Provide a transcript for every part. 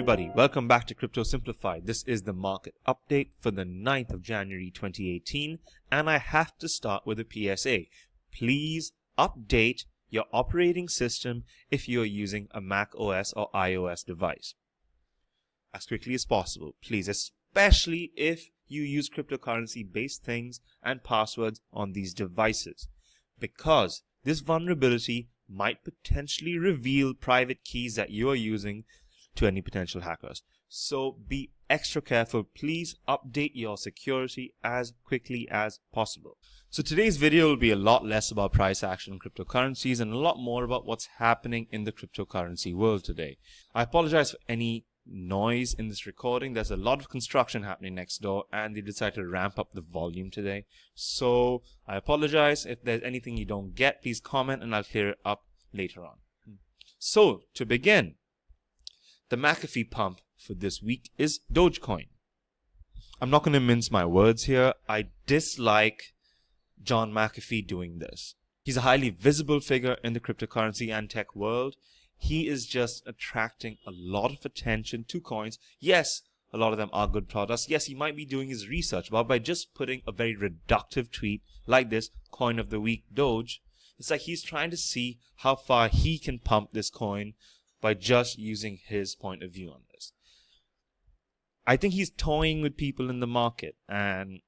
everybody, welcome back to Crypto Simplified. This is the market update for the 9th of January 2018, and I have to start with a PSA. Please update your operating system if you're using a Mac OS or iOS device as quickly as possible, please, especially if you use cryptocurrency-based things and passwords on these devices, because this vulnerability might potentially reveal private keys that you are using to any potential hackers. So be extra careful. Please update your security as quickly as possible. So today's video will be a lot less about price action in cryptocurrencies and a lot more about what's happening in the cryptocurrency world today. I apologize for any noise in this recording. There's a lot of construction happening next door and they decided to ramp up the volume today. So I apologize. If there's anything you don't get, please comment and I'll clear it up later on. So to begin, the McAfee pump for this week is Dogecoin. I'm not going to mince my words here. I dislike John McAfee doing this. He's a highly visible figure in the cryptocurrency and tech world. He is just attracting a lot of attention to coins. Yes, a lot of them are good products. Yes, he might be doing his research, but by just putting a very reductive tweet like this, coin of the week Doge, it's like he's trying to see how far he can pump this coin by just using his point of view on this. I think he's toying with people in the market, and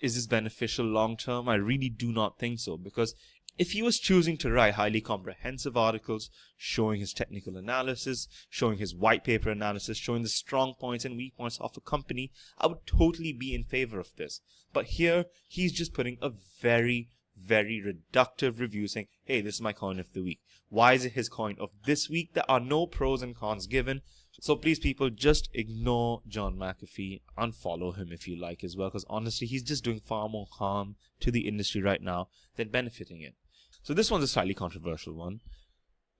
is this beneficial long term? I really do not think so, because if he was choosing to write highly comprehensive articles showing his technical analysis, showing his white paper analysis, showing the strong points and weak points of a company, I would totally be in favor of this. But here, he's just putting a very reductive review saying, hey, this is my coin of the week. Why is it his coin of this week? There are no pros and cons given. So please, people, just ignore John McAfee, unfollow him if you like as well, because honestly, he's just doing far more harm to the industry right now than benefiting it. So this one's a slightly controversial one.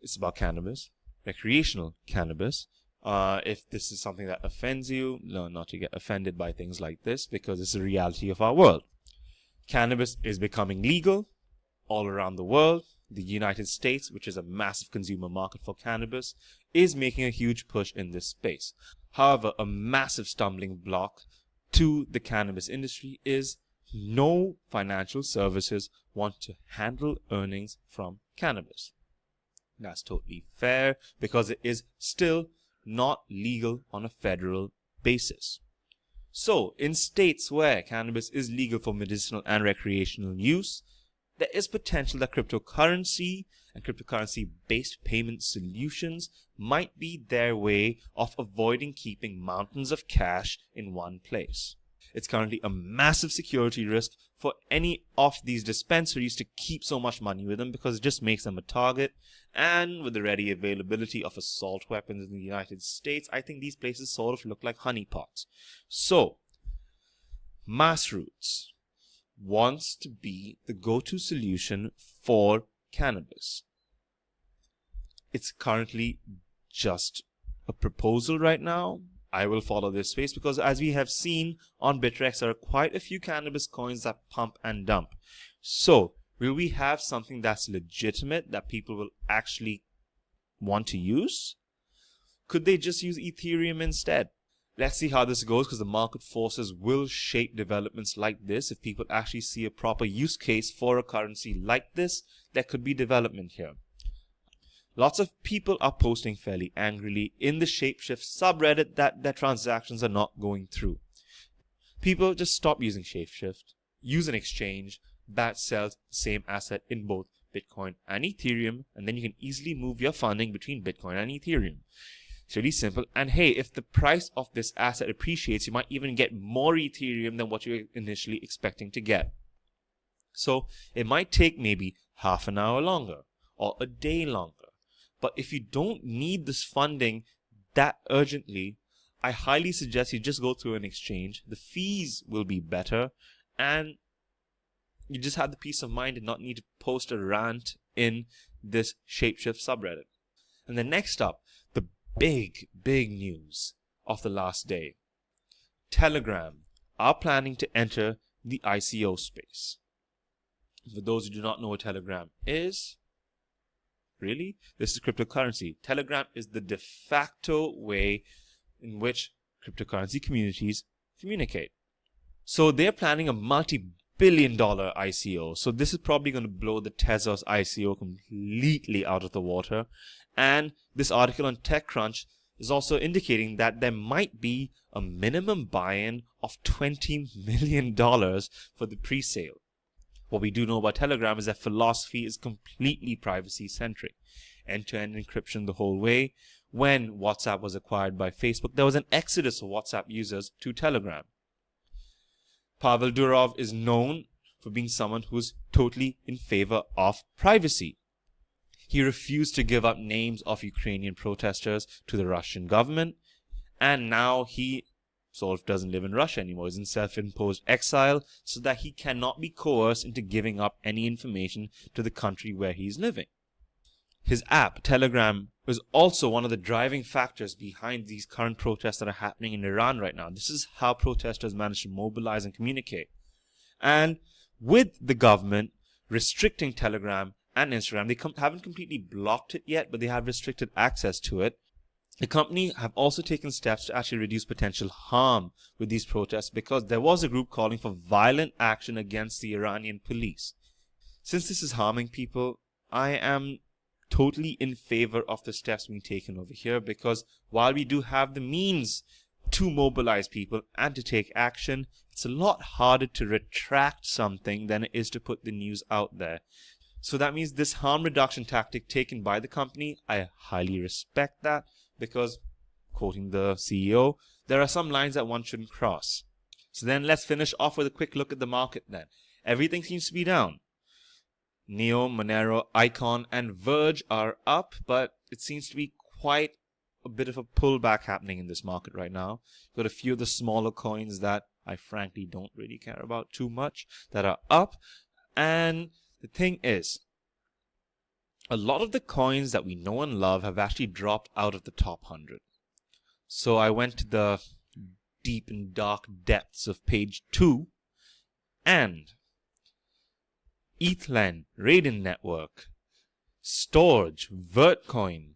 It's about cannabis, recreational cannabis. If this is something that offends you, learn not to get offended by things like this, because it's the reality of our world. Cannabis is becoming legal all around the world. The United States, which is a massive consumer market for cannabis, is making a huge push in this space. However, a massive stumbling block to the cannabis industry is no financial services want to handle earnings from cannabis. That's totally fair because it is still not legal on a federal basis. So, in states where cannabis is legal for medicinal and recreational use, there is potential that cryptocurrency and cryptocurrency-based payment solutions might be their way of avoiding keeping mountains of cash in one place. It's currently a massive security risk for any of these dispensaries to keep so much money with them because it just makes them a target. And with the ready availability of assault weapons in the United States, I think these places sort of look like honeypots. So, Massroots wants to be the go-to solution for cannabis. It's currently just a proposal right now. I will follow this space because as we have seen on Bittrex, there are quite a few cannabis coins that pump and dump. So, will we have something that's legitimate that people will actually want to use? Could they just use Ethereum instead? Let's see how this goes, because the market forces will shape developments like this. If people actually see a proper use case for a currency like this, there could be development here. Lots of people are posting fairly angrily in the Shapeshift subreddit that their transactions are not going through. People just stop using Shapeshift, use an exchange that sells the same asset in both Bitcoin and Ethereum, and then you can easily move your funding between Bitcoin and Ethereum. It's really simple. And hey, if the price of this asset appreciates, you might even get more Ethereum than what you're initially expecting to get. So it might take maybe half an hour longer or a day longer. But if you don't need this funding that urgently, I highly suggest you just go through an exchange. The fees will be better and you just have the peace of mind and not need to post a rant in this Shapeshift subreddit. And then next up, the big news of the last day. Telegram are planning to enter the ICO space. For those who do not know what Telegram is, really, this is cryptocurrency. Telegram is the de facto way in which cryptocurrency communities communicate. So they're planning a multi-billion-dollar ICO. So this is probably going to blow the Tesla's ICO completely out of the water. And this article on TechCrunch is also indicating that there might be a minimum buy-in of $20 million for the pre-sale. What we do know about Telegram is that philosophy is completely privacy-centric. End-to-end encryption the whole way. When WhatsApp was acquired by Facebook, there was an exodus of WhatsApp users to Telegram. Pavel Durov is known for being someone who's totally in favor of privacy. He refused to give up names of Ukrainian protesters to the Russian government, and now he sort of doesn't live in Russia anymore. He's in self-imposed exile so that he cannot be coerced into giving up any information to the country where he's living. His app, Telegram, was also one of the driving factors behind these current protests that are happening in Iran right now. This is how protesters manage to mobilize and communicate. And with the government restricting Telegram and Instagram, they haven't completely blocked it yet, but they have restricted access to it. The company have also taken steps to actually reduce potential harm with these protests, because there was a group calling for violent action against the Iranian police. Since this is harming people, I am totally in favor of the steps being taken over here, because while we do have the means to mobilize people and to take action, it's a lot harder to retract something than it is to put the news out there. So that means this harm reduction tactic taken by the company, I highly respect that, because, quoting the CEO, there are some lines that one shouldn't cross. So then let's finish off with a quick look at the market then. Everything seems to be down. Neo, Monero, Icon, and Verge are up, but it seems to be quite a bit of a pullback happening in this market right now. You've got a few of the smaller coins that I frankly don't really care about too much that are up. And the thing is, a lot of the coins that we know and love have actually dropped out of the top 100. So I went to the deep and dark depths of page 2, and Ethlen, Raiden Network, Storage, Vertcoin,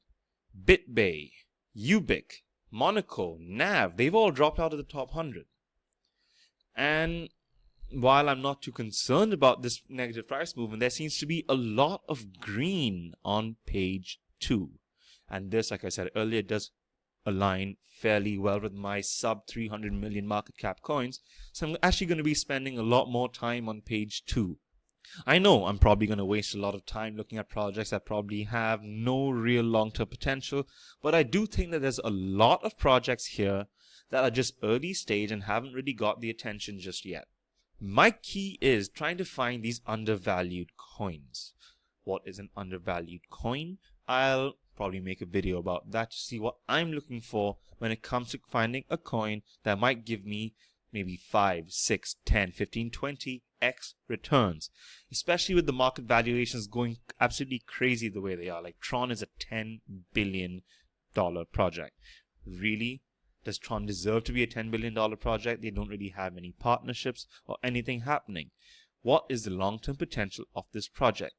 BitBay, Ubic, Monaco, Nav, they've all dropped out of the top 100. And while I'm not too concerned about this negative price movement, there seems to be a lot of green on page 2. And this, like I said earlier, does align fairly well with my sub 300 million market cap coins. So I'm actually going to be spending a lot more time on page 2. I know I'm probably going to waste a lot of time looking at projects that probably have no real long-term potential, but I do think that there's a lot of projects here that are just early stage and haven't really got the attention just yet. My key is trying to find these undervalued coins. What is an undervalued coin? I'll probably make a video about that to see what I'm looking for when it comes to finding a coin that might give me maybe 5, 6, 10, 15, 20x returns, especially with the market valuations going absolutely crazy the way they are. Like Tron is a $10 billion project. Really? Does Tron deserve to be a $10 billion project? They don't really have any partnerships or anything happening. What is the long-term potential of this project?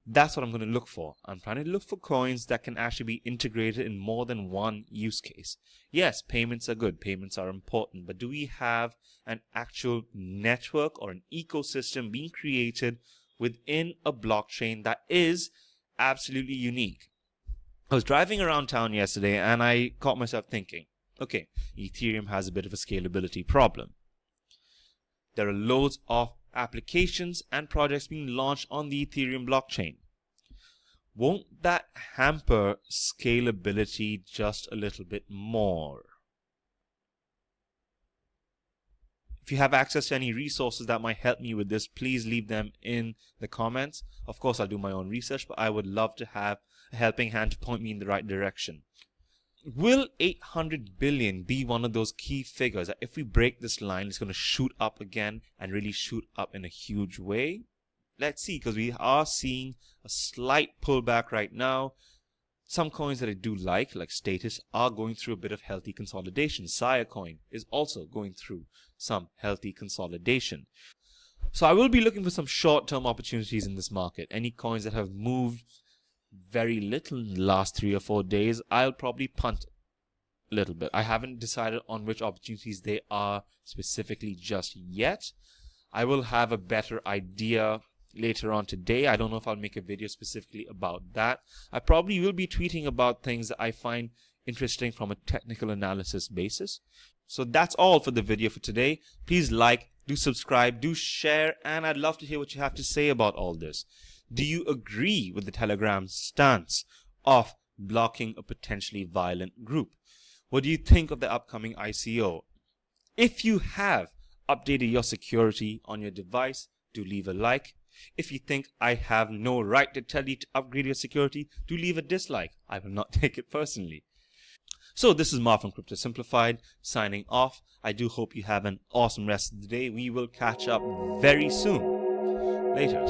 That's what I'm going to look for. I'm trying to look for coins that can actually be integrated in more than one use case. Yes, payments are good. Payments are important. But do we have an actual network or an ecosystem being created within a blockchain that is absolutely unique? I was driving around town yesterday and I caught myself thinking, okay, Ethereum has a bit of a scalability problem. There are loads of applications and projects being launched on the Ethereum blockchain. Won't that hamper scalability just a little bit more? If you have access to any resources that might help me with this, please leave them in the comments. Of course, I'll do my own research, but I would love to have a helping hand to point me in the right direction. Will 800 billion be one of those key figures that if we break this line, it's going to shoot up again and really shoot up in a huge way? Let's see, because we are seeing a slight pullback right now. Some coins that I do like Status, are going through a bit of healthy consolidation. Sia coin is also going through some healthy consolidation. So I will be looking for some short-term opportunities in this market. Any coins that have moved very little in the last 3 or 4 days, I'll probably punt. little bit. I haven't decided on which opportunities they are specifically just yet. I will have a better idea later on today. I don't know if I'll make a video specifically about that. I probably will be tweeting about things that I find interesting from a technical analysis basis. So that's all for the video for today. Please like, do subscribe, do share, and I'd love to hear what you have to say about all this. Do you agree with the Telegram's stance of blocking a potentially violent group? What do you think of the upcoming ICO? If you have updated your security on your device, do leave a like. If you think I have no right to tell you to upgrade your security, do leave a dislike. I will not take it personally. So this is Marv from Crypto Simplified signing off. I do hope you have an awesome rest of the day. We will catch up very soon. Later.